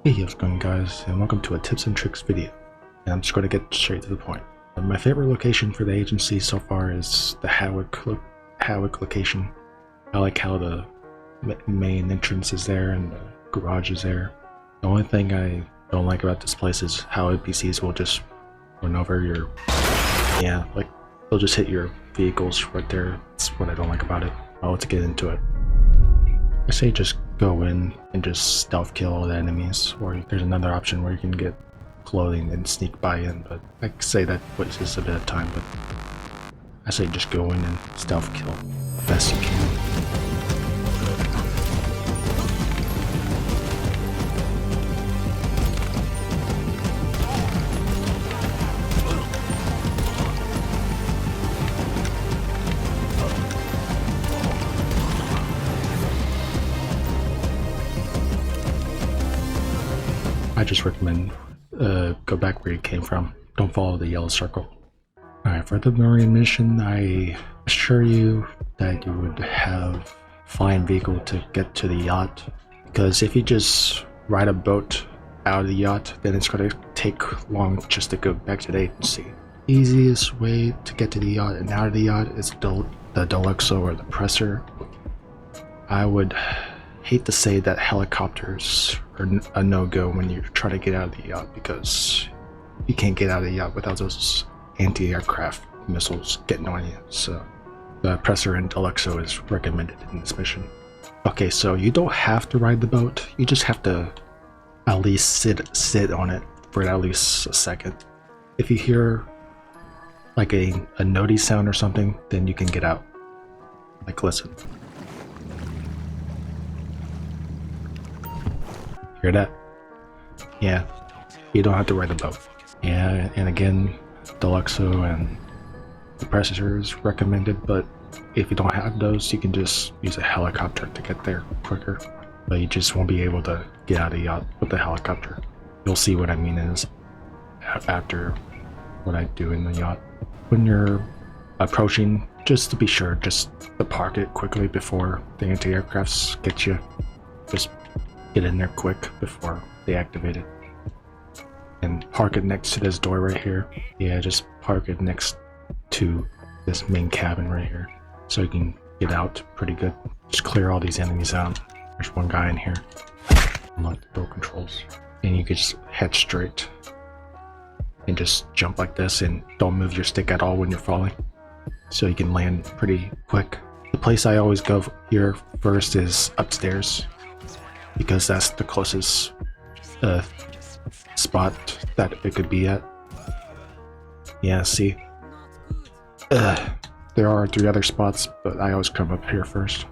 Hey, how's it going, guys, and welcome to a tips and tricks video. And I'm just going to get straight to the point. My favorite location for the agency so far is the Hawick location. I like how the main entrance is there and the garage is there. The only thing I don't like about this place is how NPCs will just run over your... Yeah, like, they'll just hit your vehicles right there. That's what I don't like about it. Let's get into it. I say just go in and just stealth kill all the enemies, or there's another option where you can get clothing and sneak by in, but I say that wastes a bit of time, but I say just go in and stealth kill the best you can. I just recommend go back where you came from. Don't follow the yellow circle. Alright, for the Marine mission, I assure you that you would have flying vehicle to get to the yacht. Because if you just ride a boat out of the yacht, then it's going to take long just to go back to the agency. Easiest way to get to the yacht and out of the yacht is the Deluxo or the Presser. I would hate to say that helicopters are a no-go when you're trying to get out of the yacht, because you can't get out of the yacht without those anti-aircraft missiles getting on you. So the Presser and Deluxo is recommended in this mission. Okay, so you don't have to ride the boat, you just have to at least sit on it for at least a second. If you hear like a noddy sound or something, then you can get out. Like, listen. Hear that? Yeah, you don't have to ride the boat. Yeah, and again, Deluxo and the Presser is recommended, but if you don't have those, you can just use a helicopter to get there quicker. But you just won't be able to get out of the yacht with the helicopter. You'll see what I mean is after what I do in the yacht. When you're approaching, just to be sure, just to park it quickly before the anti-aircrafts get you. Just get in there quick before they activate it. And park it next to this door right here. Yeah, just park it next to this main cabin right here, so you can get out pretty good. Just clear all these enemies out. There's one guy in here. Unlock the door controls. And you can just head straight and just jump like this, and don't move your stick at all when you're falling, so you can land pretty quick. The place I always go here first is upstairs, because that's the closest spot that it could be at. Yeah, see? There are 3 other spots, but I always come up here first.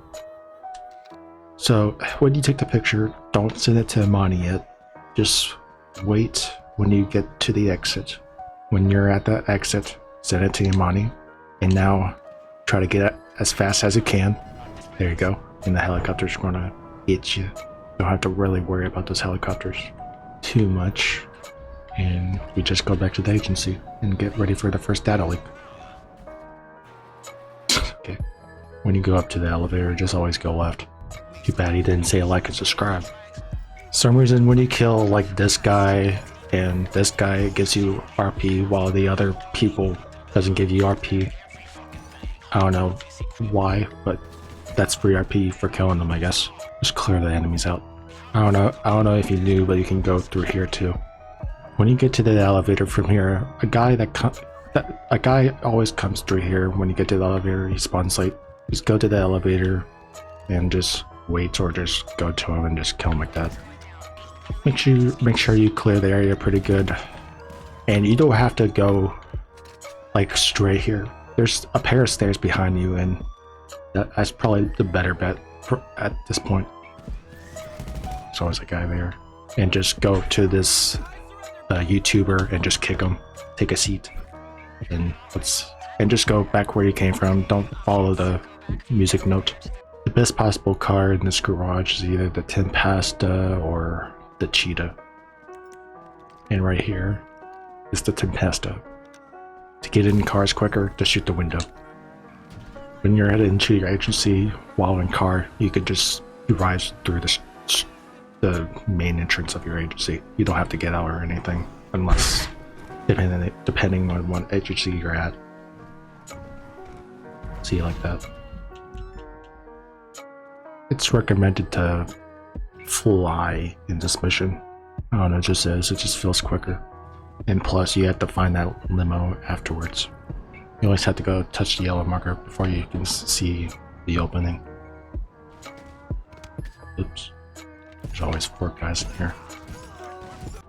So when you take the picture, don't send it to Imani yet. Just wait when you get to the exit. When you're at the exit, send it to Imani. And now try to get it as fast as you can. There you go. And the helicopter's gonna get you. Don't have to really worry about those helicopters too much, and we just go back to the agency and get ready for the first data leak. Okay, when you go up to the elevator, just always go left. Too bad he didn't say like and subscribe. Some reason when you kill like this guy and this guy, it gives you RP, while the other people doesn't give you RP. I don't know why, but that's free RP for killing them, I guess. Just clear the enemies out. I don't know if you knew, but you can go through here too. When you get to the elevator from here, a guy always comes through here. When you get to the elevator, he spawns late. Just go to the elevator and just wait, or just go to him and just kill him like that. Make sure you clear the area pretty good, and you don't have to go like straight here. There's a pair of stairs behind you, and that's probably the better bet at this point. There's always a guy there. And just go to this YouTuber and just kick him. Take a seat. And just go back where you came from. Don't follow the music note. The best possible car in this garage is either the Tempesta or the Cheetah. And right here is the Tempesta. To get in cars quicker, just shoot the window. When you're headed into your agency while in car, you can just drive through the the main entrance of your agency. You don't have to get out or anything, unless depending on what agency you're at. See, like that. It's recommended to fly in this mission. I don't know, it just is. It just feels quicker. And plus, you have to find that limo afterwards. You always have to go touch the yellow marker before you can see the opening. Oops. There's always 4 guys in here.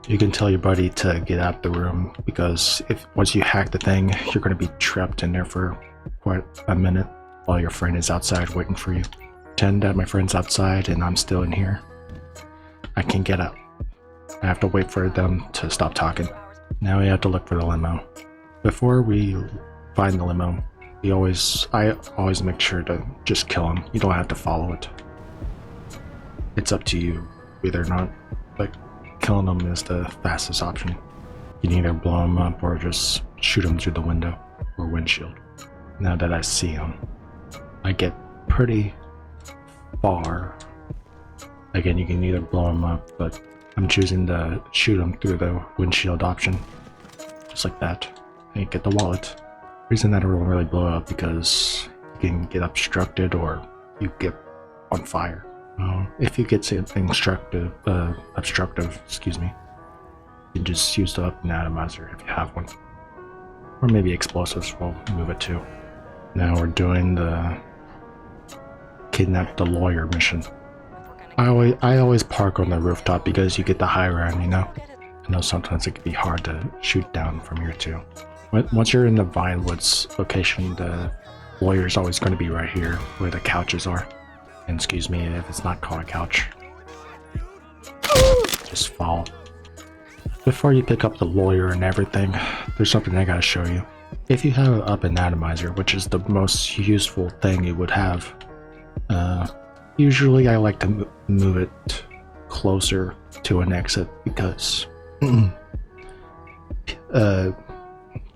You can tell your buddy to get out the room, because if once you hack the thing, you're going to be trapped in there for quite a minute while your friend is outside waiting for you. Pretend that my friend's outside and I'm still in here. I can't get out. I have to wait for them to stop talking. Now we have to look for the limo. Before we find the limo, I always make sure to just kill him. You don't have to follow it. It's up to you whether or not, like, killing them is the fastest option. You can either blow him up or just shoot him through the window or windshield. Now that I see him, I get pretty far. Again, you can either blow him up, but I'm choosing to shoot him through the windshield option. Just like that. And get the wallet. Reason that it won't really blow up because you can get obstructed or you get on fire. If you get something obstructive, excuse me, you can just use the up and atomizer if you have one. Or maybe explosives will move it too. Now we're doing the kidnap the lawyer mission. I always park on the rooftop because you get the high ground, you know? I know sometimes it can be hard to shoot down from here too. Once you're in the Vinewoods location, the lawyer's always going to be right here where the couches are. And excuse me if it's not called a couch. Just fall. Before you pick up the lawyer and everything, there's something I gotta show you. If you have an up and atomizer, which is the most useful thing you would have, usually I like to move it closer to an exit because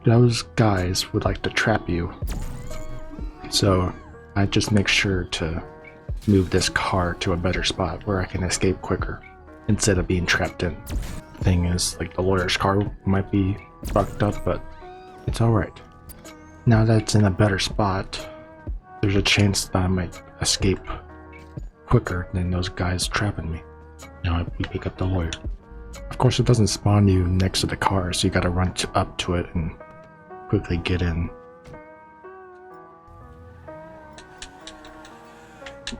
those guys would like to trap you. So I just make sure to move this car to a better spot where I can escape quicker instead of being trapped in. Thing is, like, the lawyer's car might be fucked up, but it's alright. Now that it's in a better spot, there's a chance that I might escape quicker than those guys trapping me. Now we pick up the lawyer. Of course, it doesn't spawn you next to the car, so you gotta run up to it and quickly get in.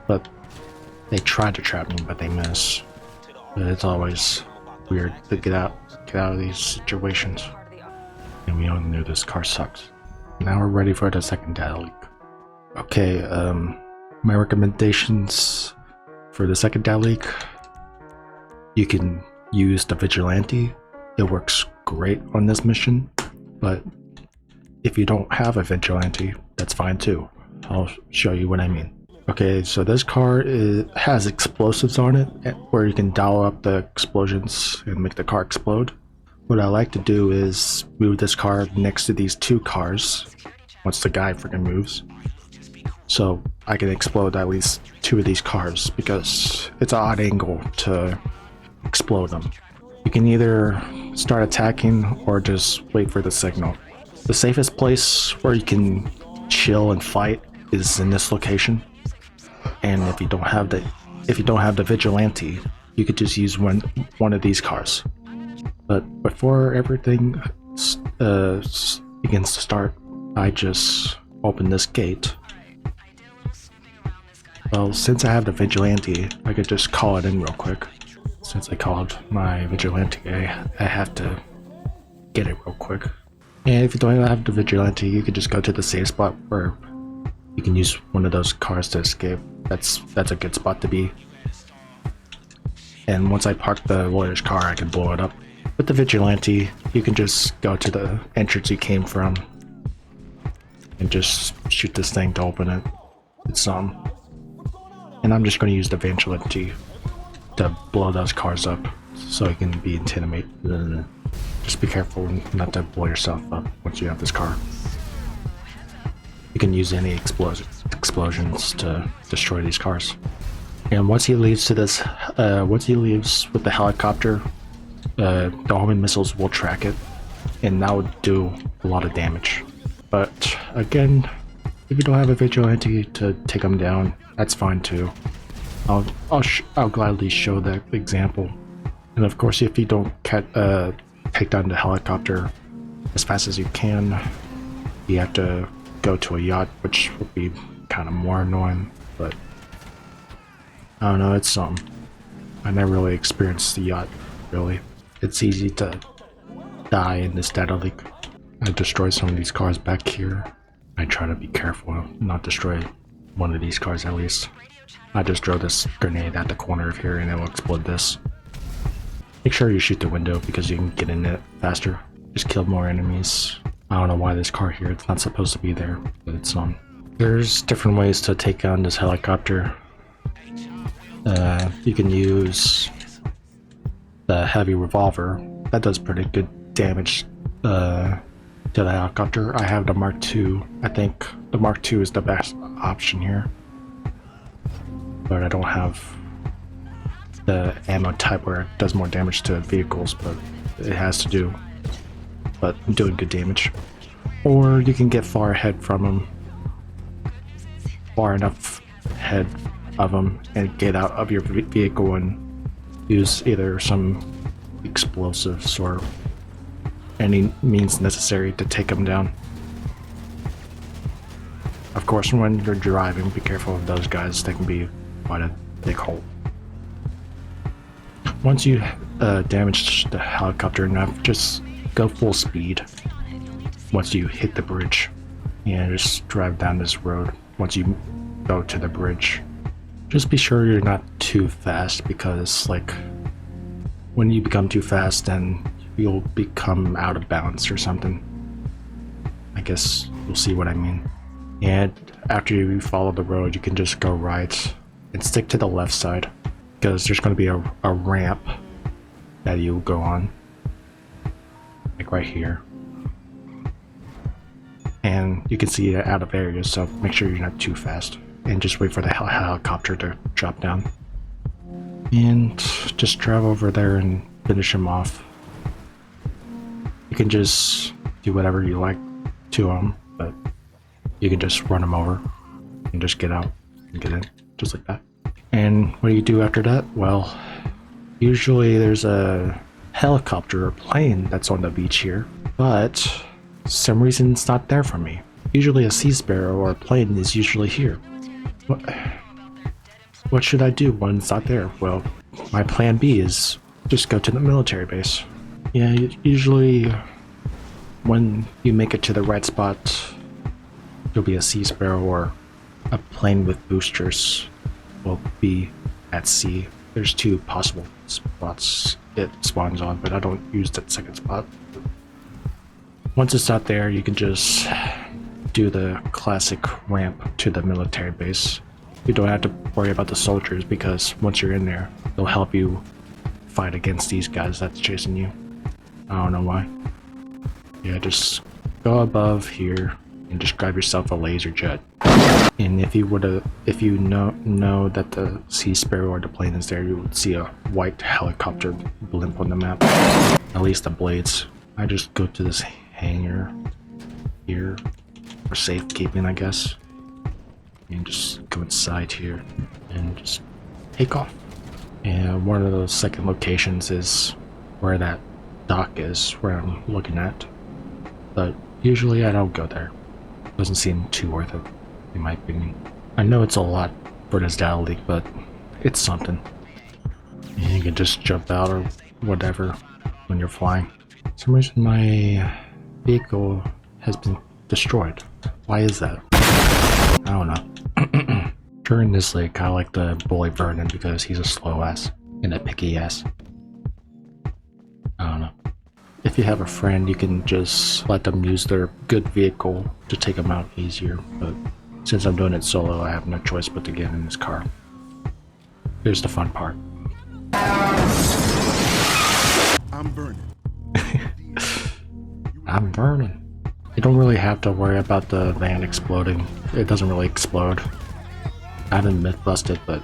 But they try to trap me, but they miss. But it's always weird to get out of these situations. And we all knew this car sucks. Now we're ready for the second data leak. Okay, my recommendations for the second data leak. You can use the vigilante. It works great on this mission, but if you don't have a vigilante, that's fine too. I'll show you what I mean. Okay, so this car has explosives on it where you can dial up the explosions and make the car explode. What I like to do is move this car next to these 2 cars once the guy freaking moves, so I can explode at least 2 of these cars because it's an odd angle to explode them. You can either start attacking or just wait for the signal. The safest place where you can chill and fight is in this location. And if you don't have the vigilante, you could just use one of these cars. But before everything begins to start, I just open this gate. Well, since I have the vigilante, I could just call it in real quick. Since I called my vigilante, I have to get it real quick. And if you don't have the vigilante, you could just go to the safe spot where you can use one of those cars to escape. That's a good spot to be. And once I park the lawyer's car, I can blow it up. With the vigilante, you can just go to the entrance you came from and just shoot this thing to open it. It's and I'm just going to use the vigilante to blow those cars up so you can be intimidated. Just be careful not to blow yourself up once you have this car. You can use any explosions to destroy these cars. And once he leaves with the helicopter, the homing missiles will track it, and that would do a lot of damage. But again, if you don't have a vigilante to take them down, that's fine too. I'll gladly show that example. And of course, if you don't take down the helicopter as fast as you can, you have to go to a yacht, which would be kind of more annoying. But I don't know, it's something. I never really experienced the yacht, really. It's easy to die in this data leak. I destroyed some of these cars back here. I try to be careful and not destroy one of these cars at least. I just throw this grenade at the corner of here and it will explode this. Make sure you shoot the window because you can get in it faster. Just kill more enemies. I don't know why this car here, it's not supposed to be there, but it's on. There's different ways to take on this helicopter. You can use the heavy revolver. That does pretty good damage to the helicopter. I have the Mark II. I think the Mark II is the best option here. But I don't have the ammo type where it does more damage to vehicles, but it has to do. But I'm doing good damage. Or you can get far ahead from them. Far enough ahead of them and get out of your vehicle and use either some explosives or any means necessary to take them down. Of course, when you're driving, be careful of those guys. They can be quite a big hole. Once you damage the helicopter enough, just go full speed. Once you hit the bridge, and just drive down this road. Once you go to the bridge, just be sure you're not too fast, because like when you become too fast, then you'll become out of balance or something. I guess you'll see what I mean. And after you follow the road, you can just go right and stick to the left side, because there's going to be a ramp that you'll go on, like right here. And you can see it out of area, so make sure you're not too fast. And just wait for the helicopter to drop down. And just drive over there and finish him off. You can just do whatever you like to him, but you can just run him over and just get out and get in, just like that. And what do you do after that? Well, usually there's a helicopter or plane that's on the beach here, but for some reason it's not there for me. Usually a Sea Sparrow or a plane is usually here. What should I do when it's not there? Well, my plan B is just go to the military base. Yeah, usually when you make it to the right spot, there'll be a Sea Sparrow or a plane with boosters will be at sea. There's two possible spots it spawns on, but I don't use that second spot. Once it's not there, you can just do the classic ramp to the military base. You don't have to worry about the soldiers, because once you're in there, they'll help you fight against these guys that's chasing you. I don't know why. Yeah, just go above here and just grab yourself a laser jet. And if you know that the Sea Sparrow or the plane is there, you would see a white helicopter blimp on the map. At least the blades. I just go to this hangar here for safekeeping, I guess. And just go inside here and just take off. And one of those second locations is where that dock is, where I'm looking at. But usually I don't go there. Doesn't seem too worth it, in my opinion. I know it's a lot for this data leak, but it's something. And you can just jump out or whatever when you're flying. For some reason my vehicle has been destroyed. Why is that? I don't know. During this leak, I like to bully Vernon because he's a slow ass and a picky ass. I don't know. If you have a friend, you can just let them use their good vehicle to take them out easier, but since I'm doing it solo, I have no choice but to get in this car. Here's the fun part. I'm burning. I'm burning. You don't really have to worry about the van exploding. It doesn't really explode. I haven't myth busted, but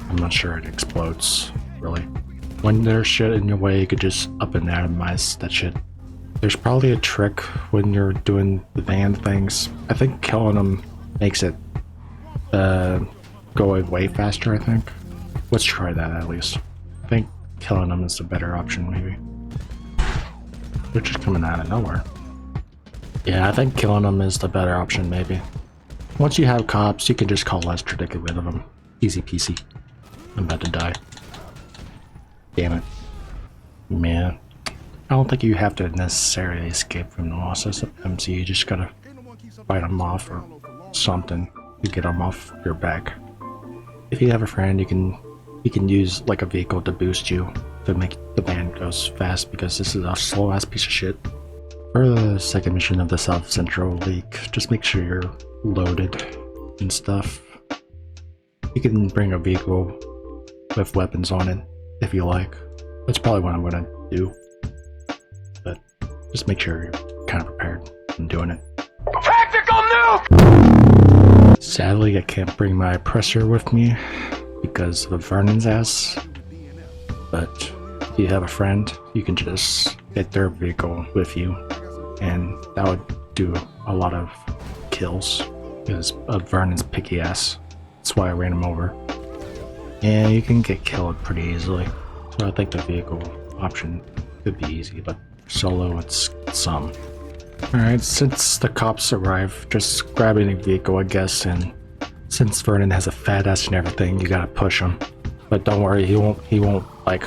I'm not sure it explodes, really. When there's shit in your way, you could just up and atomize that shit. There's probably a trick when you're doing the van things. I think killing them makes it go away way faster, I think. Let's try that at least. I think killing them is the better option, maybe. They're just coming out of nowhere. Yeah, I think killing them is the better option, maybe. Once you have cops, you can just call Lester to get rid of them. Easy peasy. I'm about to die. Damn it. Man. I don't think you have to necessarily escape from the losses of MC. You just gotta fight them off or something to get them off your back. If you have a friend, you can use like a vehicle to boost you to make the van goes fast, because this is a slow ass piece of shit. For the second mission of the South Central League, just make sure you're loaded and stuff. You can bring a vehicle with weapons on it if you like. That's probably what I'm gonna do. But just make sure you're kind of prepared when doing it. Tactical noob! Sadly, I can't bring my oppressor with me because of Vernon's ass. But if you have a friend, you can just get their vehicle with you, and that would do a lot of kills because of Vernon's picky ass. That's why I ran him over. And you can get killed pretty easily. So I think the vehicle option could be easy, but solo it's some. Alright, since the cops arrive, just grab any vehicle I guess, and since Vernon has a fat ass and everything, you gotta push him. But don't worry, he won't like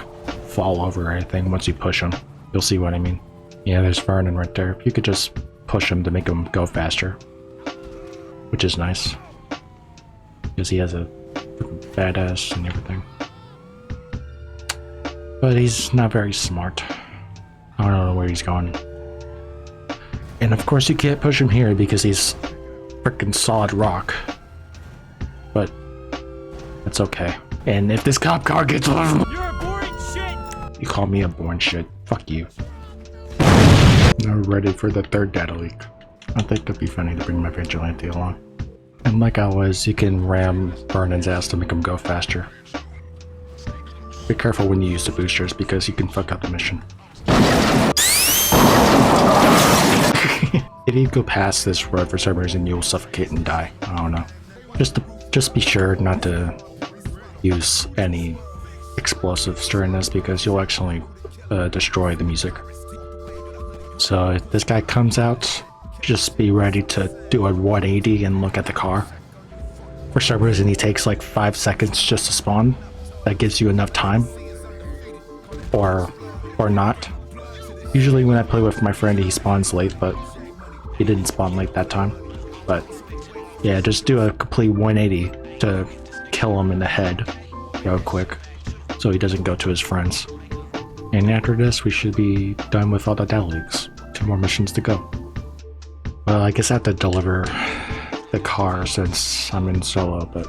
fall over or anything once you push him. You'll see what I mean. Yeah, there's Vernon right there. If you could just push him to make him go faster. Which is nice. Because he has a fat ass and everything. But he's not very smart. I don't know where he's going. And of course you can't push him here because he's freaking solid rock. But that's okay. And if this cop car gets off, you're a boring shit! You call me a boring shit. Fuck you. Now we're ready for the third data leak. I think it'd be funny to bring my vigilante along. And like always, you can ram Vernon's ass to make him go faster. Be careful when you use the boosters because you can fuck up the mission. If you go past this road for some reason, you'll suffocate and die. I don't know. Just be sure not to use any explosives during this because you'll actually destroy the music. So if this guy comes out, just be ready to do a 180 and look at the car. For some reason he takes like 5 seconds just to spawn. That gives you enough time. Or not. Usually when I play with my friend he spawns late, but he didn't spawn late that time. But yeah, just do a complete 180 to kill him in the head real quick so he doesn't go to his friends. And after this we should be done with all the data leaks. 2 more missions to go. Well, I guess I have to deliver the car since I'm in solo, but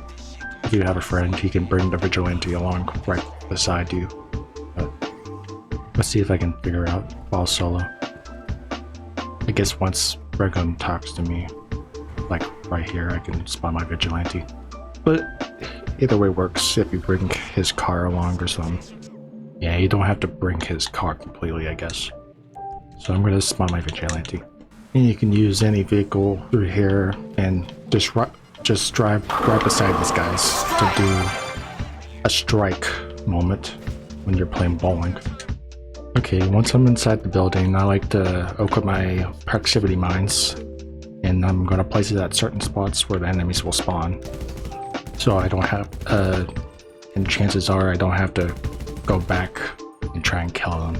if you have a friend, he can bring the vigilante along right beside you. But let's see if I can figure out while solo. I guess once Regan talks to me, like right here, I can spawn my vigilante. But either way works if you bring his car along or something. Yeah, you don't have to bring his car completely, I guess. So I'm gonna spawn my vigilante. And you can use any vehicle through here and just drive right beside these guys to do a strike moment when you're playing bowling. Okay, once I'm inside the building, I like to equip my proximity mines, and I'm gonna place it at certain spots where the enemies will spawn. So I don't have, and chances are I don't have to go back and try and kill them.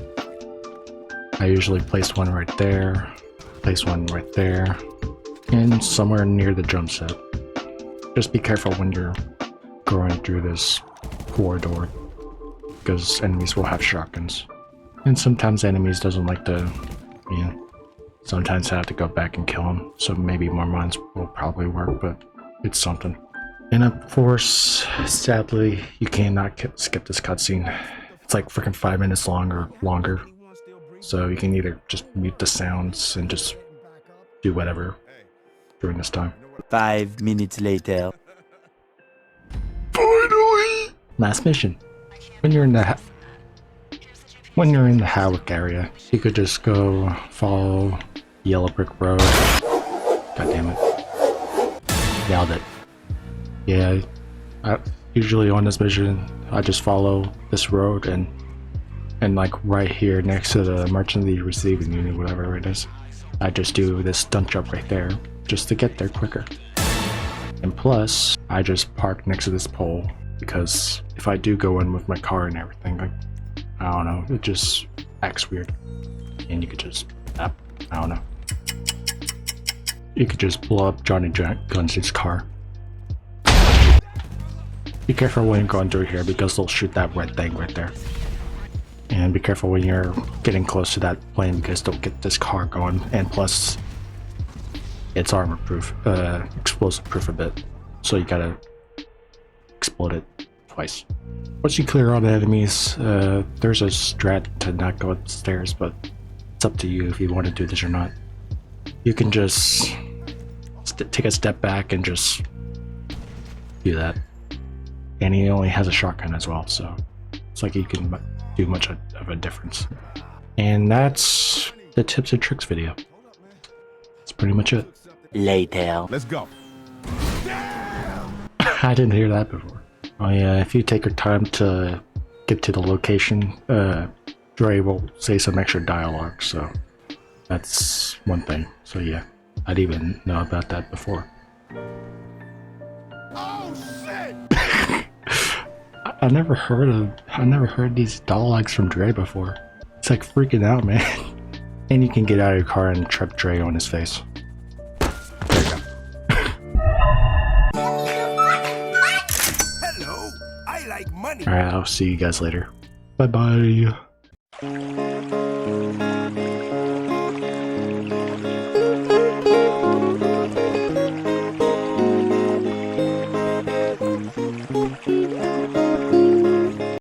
I usually place one right there. Place one right there, and somewhere near the drum set. Just be careful when you're going through this corridor, because enemies will have shotguns. And sometimes enemies doesn't like to, sometimes I have to go back and kill them, so maybe more mines will probably work, but it's something. And of course, sadly, you cannot skip this cutscene. It's like freaking 5 minutes long or longer. So you can either just mute the sounds and just do whatever during this time. 5 minutes later. Finally! Last mission. When you're in the Hawick area, you could just go follow Yellow Brick Road. God damn it. Nailed it. Yeah, usually on this mission, I just follow this road and like right here next to the Merchant of the Receiving Unit, whatever it is, I just do this stunt jump right there just to get there quicker. And plus, I just park next to this pole because if I do go in with my car and everything, like, I don't know, it just acts weird. And you could just, I don't know. You could just blow up Johnny Guns' car. Be careful when you're going through here because they'll shoot that red thing right there. And be careful when you're getting close to that plane because they'll get this car going. And plus, it's armor proof, explosive proof a bit. So you gotta explode it twice. Once you clear all the enemies, there's a strat to not go upstairs, but it's up to you if you want to do this or not. You can just take a step back and just do that. And he only has a shotgun as well, so it's like you can do much of a difference. And that's the tips and tricks video. That's pretty much it. Later. Let's go. I didn't hear that before. Oh yeah, if you take your time to get to the location, Dre will say some extra dialogue, so that's one thing. So yeah, I didn't even know about that before. Oh shit! I never heard these dialogues from Dre before. It's like freaking out, man. And you can get out of your car and trip Dre on his face. There you go. Hello, I like money. Alright, I'll see you guys later. Bye bye.